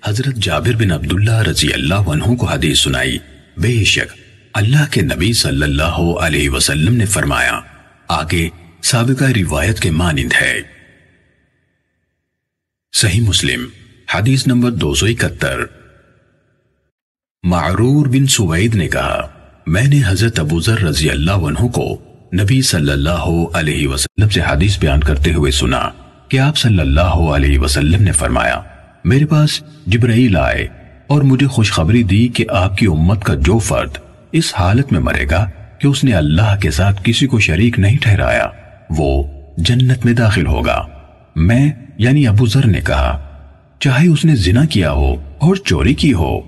حضرت جابر بن عبداللہ رضی اللہ عنہ کو حدیث سنائی، بے شک اللہ کے نبی صلی اللہ علیہ وسلم نے فرمایا، آگے سابقہ روایت کے مانند ہے۔ صحیح مسلم حدیث نمبر 271۔ معرور بن سوید نے کہا، میں نے حضرت ابو ذر رضی اللہ عنہ کو نبی صلی اللہ علیہ وسلم سے حدیث بیان کرتے ہوئے سنا کہ آپ صلی اللہ علیہ وسلم نے فرمایا، میرے پاس جبرائیل آئے اور مجھے خوشخبری دی کہ آپ کی امت کا جو فرد اس حالت میں مرے گا کہ اس نے اللہ کے ساتھ کسی کو شریک نہیں ٹھہرایا، وہ جنت میں داخل ہوگا۔ میں یعنی ابو ذر نے کہا، چاہے اس نے زنا کیا ہو اور چوری کی ہو؟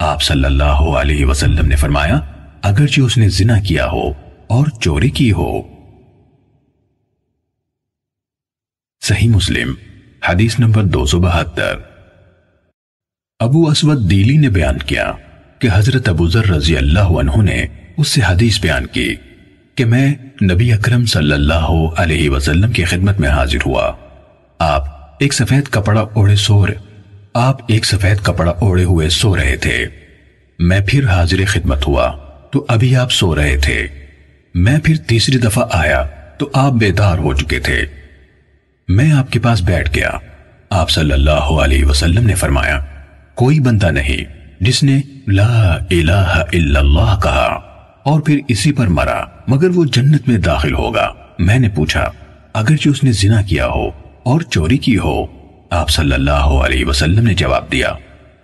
آپ صلی اللہ علیہ وسلم نے فرمایا، اگرچہ اس نے زنا کیا ہو اور چوری کی ہو۔ صحیح مسلم حدیث نمبر 272۔ ابو اسود دیلی نے بیان کیا کہ حضرت ابو ذر رضی اللہ عنہ نے اس سے حدیث بیان کی کہ میں نبی اکرم صلی اللہ علیہ وسلم کی خدمت میں حاضر ہوا۔ آپ ایک سفید کپڑا اوڑے ہوئے سو رہے تھے۔ میں پھر حاضر خدمت ہوا تو ابھی آپ سو رہے تھے۔ میں پھر تیسری دفعہ آیا تو آپ بیدار ہو چکے تھے۔ میں آپ کے پاس بیٹھ گیا۔ آپ صلی اللہ علیہ وسلم نے فرمایا، کوئی بندہ نہیں جس نے لا الہ الا اللہ کہا اور پھر اسی پر مرا مگر وہ جنت میں داخل ہوگا۔ میں نے پوچھا، اگرچہ اس نے زنا کیا ہو اور چوری کی ہو؟ آپ صلی اللہ علیہ وسلم نے جواب دیا،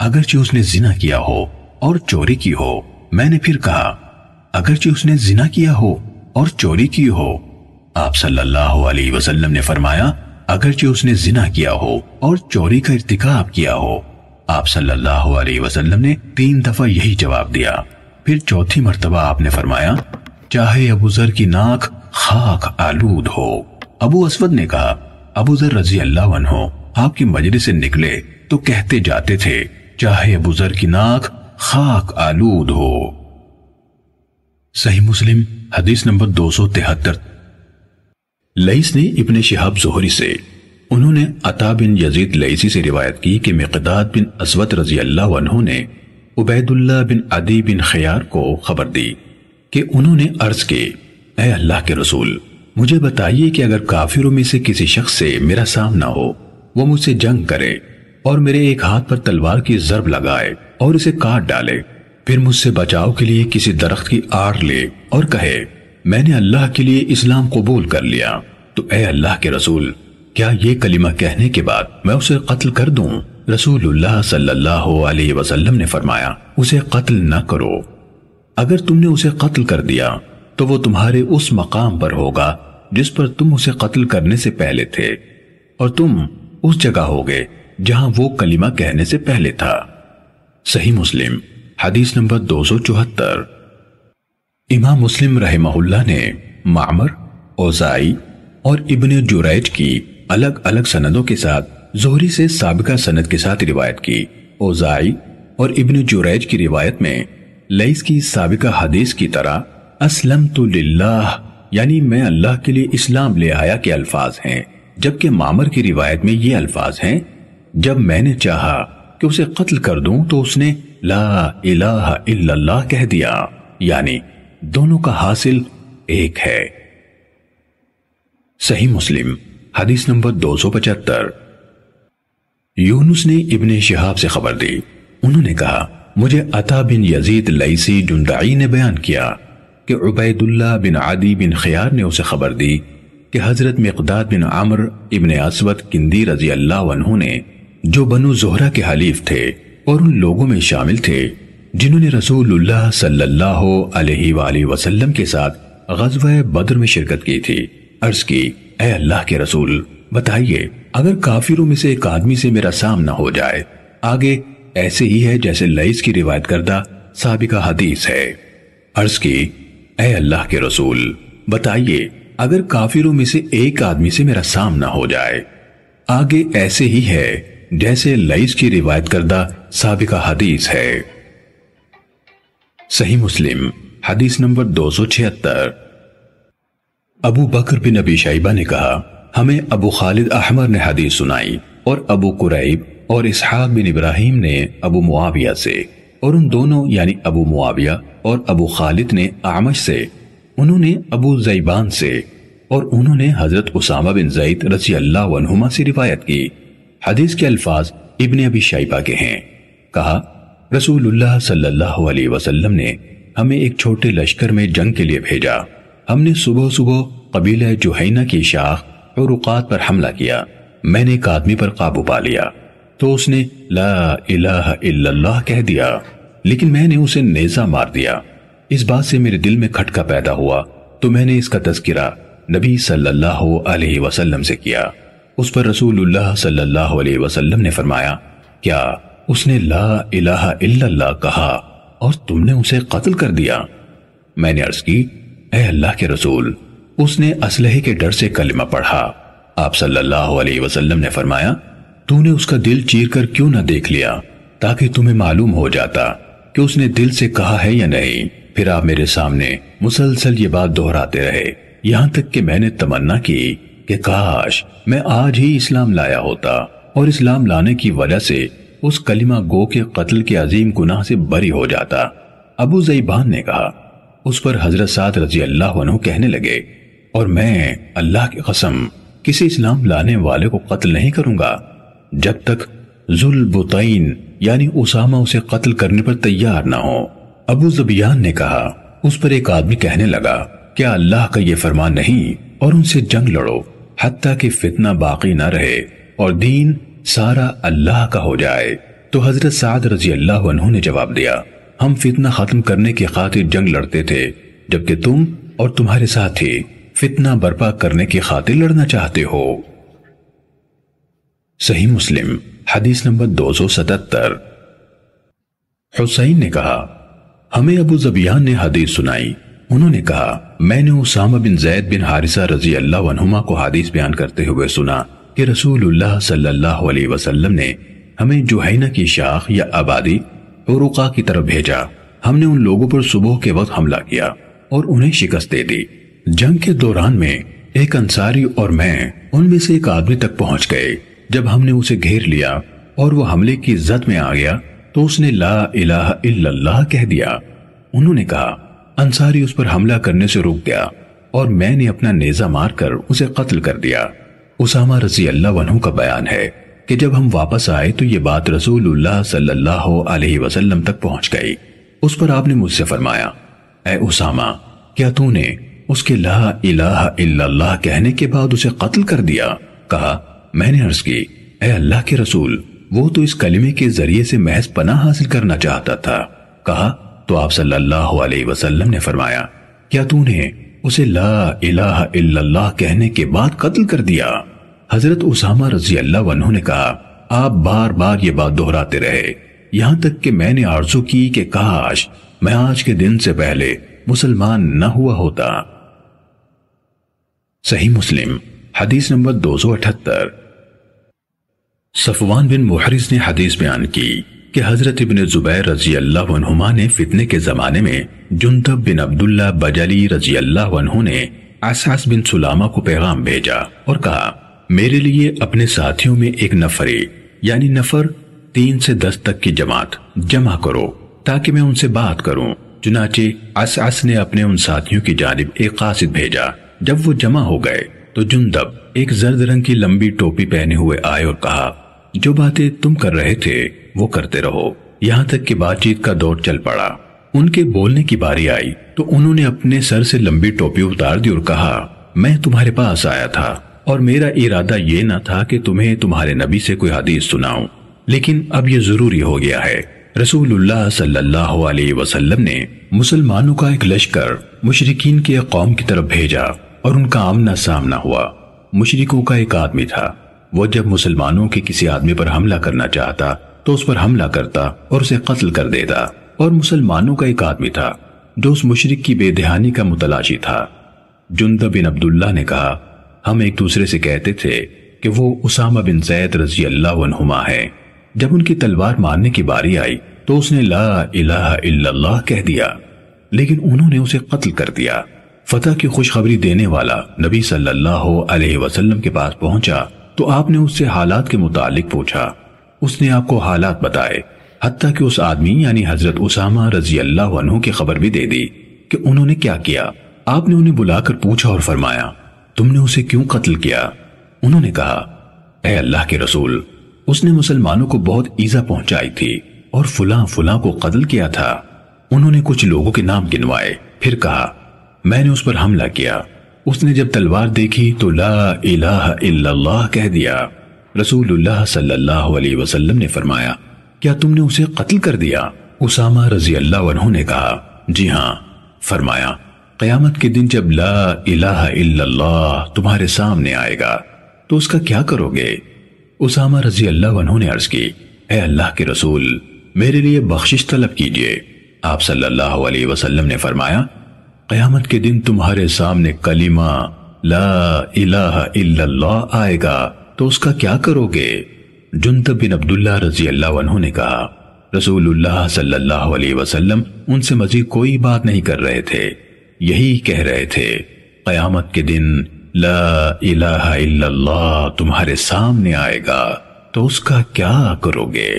اگرچہ اس نے زنا کیا ہو اور چوری کی ہو۔ میں نے پھر کہا، اگرچہ اس نے زنا کیا ہو اور چوری کی ہو؟ آپ صلی اللہ علیہ وسلم نے فرمایا، اگرچہ اس نے زنا کیا ہو اور چوری کا ارتکاب کیا ہو۔ آپ صلی اللہ علیہ وسلم نے 3 دفعہ یہی جواب دیا۔ پھر چوتھی مرتبہ آپ نے فرمایا، چاہے ابو ذر کی ناک خاک آلود ہو۔ ابو اسود نے کہا، ابو ذر رضی اللہ عنہ آپ کی مجلس سے نکلے تو کہتے جاتے تھے، چاہے ابو ذر کی ناک خاک آلود ہو۔ صحیح مسلم حدیث نمبر 273۔ لیث نے ابن شہاب زہری سے، انہوں نے عطا بن یزید لیثی سے روایت کی کہ مقداد بن اسود رضی اللہ عنہ نے عبید اللہ بن عدی بن خیار کو خبر دی کہ انہوں نے عرض کی، اے اللہ کے رسول، مجھے بتائیے کہ اگر کافروں میں سے کسی شخص سے میرا سامنا ہو، وہ مجھ سے جنگ کرے اور میرے ایک ہاتھ پر تلوار کی ضرب لگائے اور اسے کاٹ ڈالے، پھر مجھ سے بچاؤ کے لیے کسی درخت کی آڑ لے اور کہے، میں نے اللہ کے لیے اسلام قبول کر لیا، تو اے اللہ کے رسول، کیا یہ کلمہ کہنے کے بعد میں اسے قتل کر دوں؟ رسول اللہ صلی اللہ علیہ وسلم نے فرمایا، اسے قتل نہ کرو۔ اگر تم نے اسے قتل کر دیا تو وہ تمہارے اس مقام پر ہوگا جس پر تم اسے قتل کرنے سے پہلے تھے، اور تم اس جگہ ہوگے جہاں وہ کلمہ کہنے سے پہلے تھا۔ صحیح مسلم حدیث نمبر 274۔ امام مسلم رحمہ اللہ نے معمر، اوزائی اور ابن جریج کی الگ الگ سندوں کے ساتھ زہری سے سابقہ سند کے ساتھ روایت کی۔ اوزائی اور ابن جریج کی روایت میں لیث کی سابقہ حدیث کی طرح اسلمت للہ یعنی میں اللہ کے لیے اسلام لے آیا کے الفاظ ہیں، جبکہ معمر کی روایت میں یہ الفاظ ہیں، جب میں نے چاہا کہ اسے قتل کر دوں تو اس نے لا الہ الا اللہ کہہ دیا، یعنی دونوں کا حاصل ایک ہے۔ صحیح مسلم حدیث نمبر 275۔ یونس نے ابن شہاب سے خبر دی، انہوں نے کہا، مجھے عطا بن یزید لیثی جندعی نے بیان کیا کہ عبید اللہ بن عدی بن خیار نے اسے خبر دی کہ حضرت مقداد بن عمر ابن اسود کندی رضی اللہ عنہ نے، جو بنو زہرہ کے حلیف تھے اور ان لوگوں میں شامل تھے جنہوں نے رسول اللہ صلی اللہ علیہ وآلہ وسلم کے ساتھ غزوہ بدر میں شرکت کی تھی، عرض کی، اے اللہ کے رسول، بتائیے اگر کافروں میں سے ایک آدمی سے میرا سامنا ہو جائے، آگے ایسے ہی ہے جیسے لیث کی روایت کردہ سابقہ حدیث ہے۔ عرض کی، اے اللہ کے رسول، بتائیے اگر کافروں میں سے ایک آدمی سے میرا سامنا ہو جائے، آگے ایسے ہی ہے جیسے لیث کی روایت کردہ سابقہ حدیث ہے۔ صحیح مسلم حدیث نمبر 276۔ ابو بکر بن ابی شیبہ نے کہا، ہمیں ابو خالد احمر نے حدیث سنائی اور ابو قریب اور اسحاق بن ابراہیم نے ابو معاویہ سے، اور ان دونوں یعنی ابو معاویہ اور ابو خالد نے اعمش سے، انہوں نے ابو زیبان سے، اور انہوں نے حضرت اسامہ بن زید رضی اللہ عنہما سے روایت کی۔ حدیث کے الفاظ ابن ابی شیبہ کے ہیں۔ کہا رسول اللہ صلی اللہ علیہ وسلم نے ہمیں ایک چھوٹے لشکر میں جنگ کے لیے بھیجا۔ ہم نے صبح صبح قبیلہ جوہینہ کی شاخ عروقات پر حملہ کیا۔ میں نے ایک آدمی پر قابو پا لیا تو اس نے لا الہ الا اللہ کہہ دیا، لیکن میں نے اسے نیزہ مار دیا۔ اس بات سے میرے دل میں کھٹکا پیدا ہوا تو میں نے اس کا تذکرہ نبی صلی اللہ علیہ وسلم سے کیا۔ اس پر رسول اللہ صلی اللہ علیہ وسلم نے فرمایا، کیا اس نے لا الہ الا اللہ کہا اور تم نے اسے قتل کر دیا؟ میں نے عرض کی، اے اللہ کے رسول، اس نے اسلحے کے ڈر سے کلمہ پڑھا۔ آپ صلی اللہ علیہ وسلم نے فرمایا، تو نے اس کا دل چیر کر کیوں نہ دیکھ لیا تاکہ تمہیں معلوم ہو جاتا کہ اس نے دل سے کہا ہے یا نہیں۔ پھر آپ میرے سامنے مسلسل یہ بات دہراتے رہے، یہاں تک کہ میں نے تمنا کی کہ کاش میں آج ہی اسلام لایا ہوتا اور اسلام لانے کی وجہ سے اس کلمہ گو کے قتل کے عظیم گناہ سے بری ہو جاتا۔ ابو زیبان نے کہا، اس پر حضرت سعد رضی اللہ عنہ کہنے لگے، اور میں اللہ کی قسم کسی اسلام لانے والے کو قتل نہیں کروں گا جب تک ذوالبطین یعنی اسامہ اسے قتل کرنے پر تیار نہ ہو۔ ابو زبیان نے کہا، اس پر ایک آدمی کہنے لگا، کیا اللہ کا یہ فرمان نہیں اور ان سے جنگ لڑو حتیٰ کہ فتنہ باقی نہ رہے اور دین سارا اللہ کا ہو جائے؟ تو حضرت سعد رضی اللہ عنہ نے جواب دیا، ہم فتنہ ختم کرنے کی خاطر جنگ لڑتے تھے، جبکہ تم اور تمہارے ساتھی فتنہ برپا کرنے کی خاطر لڑنا چاہتے ہو۔ صحیح مسلم حدیث نمبر 277۔ حسین نے کہا، ہمیں ابو زبیان نے حدیث سنائی، انہوں نے کہا، میں نے اسامہ بن زید بن حارثہ رضی اللہ عنہما کو حدیث بیان کرتے ہوئے سنا کہ رسول اللہ صلی اللہ علیہ وسلم نے ہمیں جوہینہ کی شاخ یا آبادی عروقہ کی طرف بھیجا۔ ہم نے ان لوگوں پر صبح کے وقت حملہ کیا اور انہیں شکست دے دی۔ جنگ کے دوران میں ایک انصاری اور میں ان میں سے ایک آدمی تک پہنچ گئے۔ جب ہم نے اسے گھیر لیا اور وہ حملے کی زد میں آ گیا تو اس نے لا الہ الا اللہ کہہ دیا۔ انہوں نے کہا، انصاری اس پر حملہ کرنے سے رک گیا اور میں نے اپنا نیزہ مار کر اسے قتل کر دیا۔ اسامہ رضی اللہ عنہ کا بیان ہے کہ جب ہم واپس آئے تو یہ بات رسول اللہ صلی اللہ علیہ وسلم تک پہنچ گئی۔ اس پر آپ نے مجھ سے فرمایا، اے اسامہ، کیا تو نے اس کے لا الہ الا اللہ کہنے کے بعد اسے قتل کر دیا؟ کہا، میں نے عرض کی، اے اللہ کے رسول، وہ تو اس کلمے کے ذریعے سے محض پناہ حاصل کرنا چاہتا تھا۔ کہا تو آپ صلی اللہ علیہ وسلم نے فرمایا، کیا تو نے اسے لا الہ الا اللہ کہنے کے بعد قتل کر دیا؟ حضرت اسامہ رضی اللہ عنہ نے کہا، آپ بار بار یہ بات دہراتے رہے، یہاں تک کہ میں نے آرزو کی کہ کاش میں آج کے دن سے پہلے مسلمان نہ ہوا ہوتا۔ صحیح مسلم حدیث نمبر 278۔ صفوان بن محرز نے حدیث بیان کی کہ حضرت ابن زبیر رضی اللہ عنہما نے فتنے کے زمانے میں جندب بن عبداللہ بجلی رضی اللہ عنہ نے عصعص بن سلامہ کو پیغام بھیجا اور کہا، میرے لیے اپنے ساتھیوں میں ایک نفری یعنی نفر 3 سے 10 تک کی جماعت جمع کرو تاکہ میں ان سے بات کروں۔ چنانچہ عصعص نے اپنے ان ساتھیوں کی جانب ایک قاصد بھیجا۔ جب وہ جمع ہو گئے تو جندب ایک زرد رنگ کی لمبی ٹوپی پہنے ہوئے آئے اور کہا، جو باتیں تم کر رہے تھے وہ کرتے رہو، یہاں تک کہ بات چیت کا دور چل پڑا۔ ان کے بولنے کی باری آئی تو انہوں نے اپنے سر سے لمبی ٹوپی اتار دی اور کہا، میں تمہارے پاس آیا تھا اور میرا ارادہ یہ نہ تھا کہ تمہیں تمہارے نبی سے کوئی حدیث سناؤں، لیکن اب یہ ضروری ہو گیا ہے۔ رسول اللہ صلی اللہ علیہ وسلم نے مسلمانوں کا ایک لشکر مشرکین کی ایک قوم کی طرف بھیجا اور ان کا آمنا سامنا ہوا۔ مشرکوں کا ایک آدمی تھا، وہ جب مسلمانوں کے کسی آدمی پر حملہ کرنا چاہتا تو اس پر حملہ کرتا اور اسے قتل کر دیتا، اور مسلمانوں کا ایک آدمی تھا جو اس مشرک کی بے دہانی کا متلاشی تھا۔ جندب بن عبداللہ نے کہا، ہم ایک دوسرے سے کہتے تھے کہ وہ اسامہ بن زید رضی اللہ عنہما ہے۔ جب ان کی تلوار مارنے کی باری آئی تو اس نے لا الہ الا اللہ کہہ دیا، لیکن انہوں نے اسے قتل کر دیا۔ فتح کی خوشخبری دینے والا نبی صلی اللہ علیہ وسلم کے پاس پہنچا تو آپ نے اس سے حالات کے متعلق پوچھا۔ اس نے آپ کو حالات بتائے، حتیٰ کہ اس آدمی یعنی حضرت اسامہ رضی اللہ عنہ کی خبر بھی دے دی کہ انہوں نے کیا کیا۔ آپ نے انہیں بلا کر پوچھا اور فرمایا، تم نے اسے کیوں قتل کیا؟ انہوں نے کہا، اے اللہ کے رسول، اس نے مسلمانوں کو بہت ایذا پہنچائی تھی اور فلاں فلاں کو قتل کیا تھا۔ انہوں نے کچھ لوگوں کے نام گنوائے، پھر کہا، میں نے اس پر حملہ کیا۔ اس نے جب تلوار دیکھی تو لا الہ الا اللہ کہہ دیا۔ رسول اللہ صلی اللہ علیہ وسلم نے فرمایا، کیا تم نے اسے قتل کر دیا؟ اسامہ رضی اللہ عنہ نے کہا، جی ہاں۔ فرمایا، قیامت کے دن جب لا الہ الا اللہ تمہارے سامنے آئے گا تو اس کا کیا کرو گے؟ اسامہ رضی اللہ عنہ نے عرض کی، اے اللہ کے رسول، میرے لیے بخشش طلب کیجئے۔ آپ صلی اللہ علیہ وسلم نے فرمایا، قیامت کے دن تمہارے سامنے کلمہ لا الہ الا اللہ آئے گا تو اس کا کیا کرو گے؟ جندب بن عبداللہ رضی اللہ عنہ نے کہا، رسول اللہ صلی اللہ علیہ وسلم ان سے مزید کوئی بات نہیں کر رہے تھے، یہی کہہ رہے تھے، قیامت کے دن لا الہ الا اللہ تمہارے سامنے آئے گا تو اس کا کیا کرو گے؟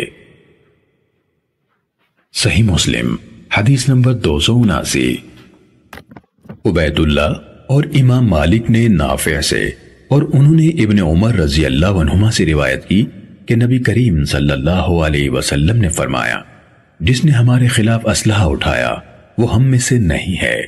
صحیح مسلم حدیث نمبر 279۔ عبید اللہ اور امام مالک نے نافع سے اور انہوں نے ابن عمر رضی اللہ عنہما سے روایت کی کہ نبی کریم صلی اللہ علیہ وسلم نے فرمایا، جس نے ہمارے خلاف اسلحہ اٹھایا وہ ہم میں سے نہیں ہے۔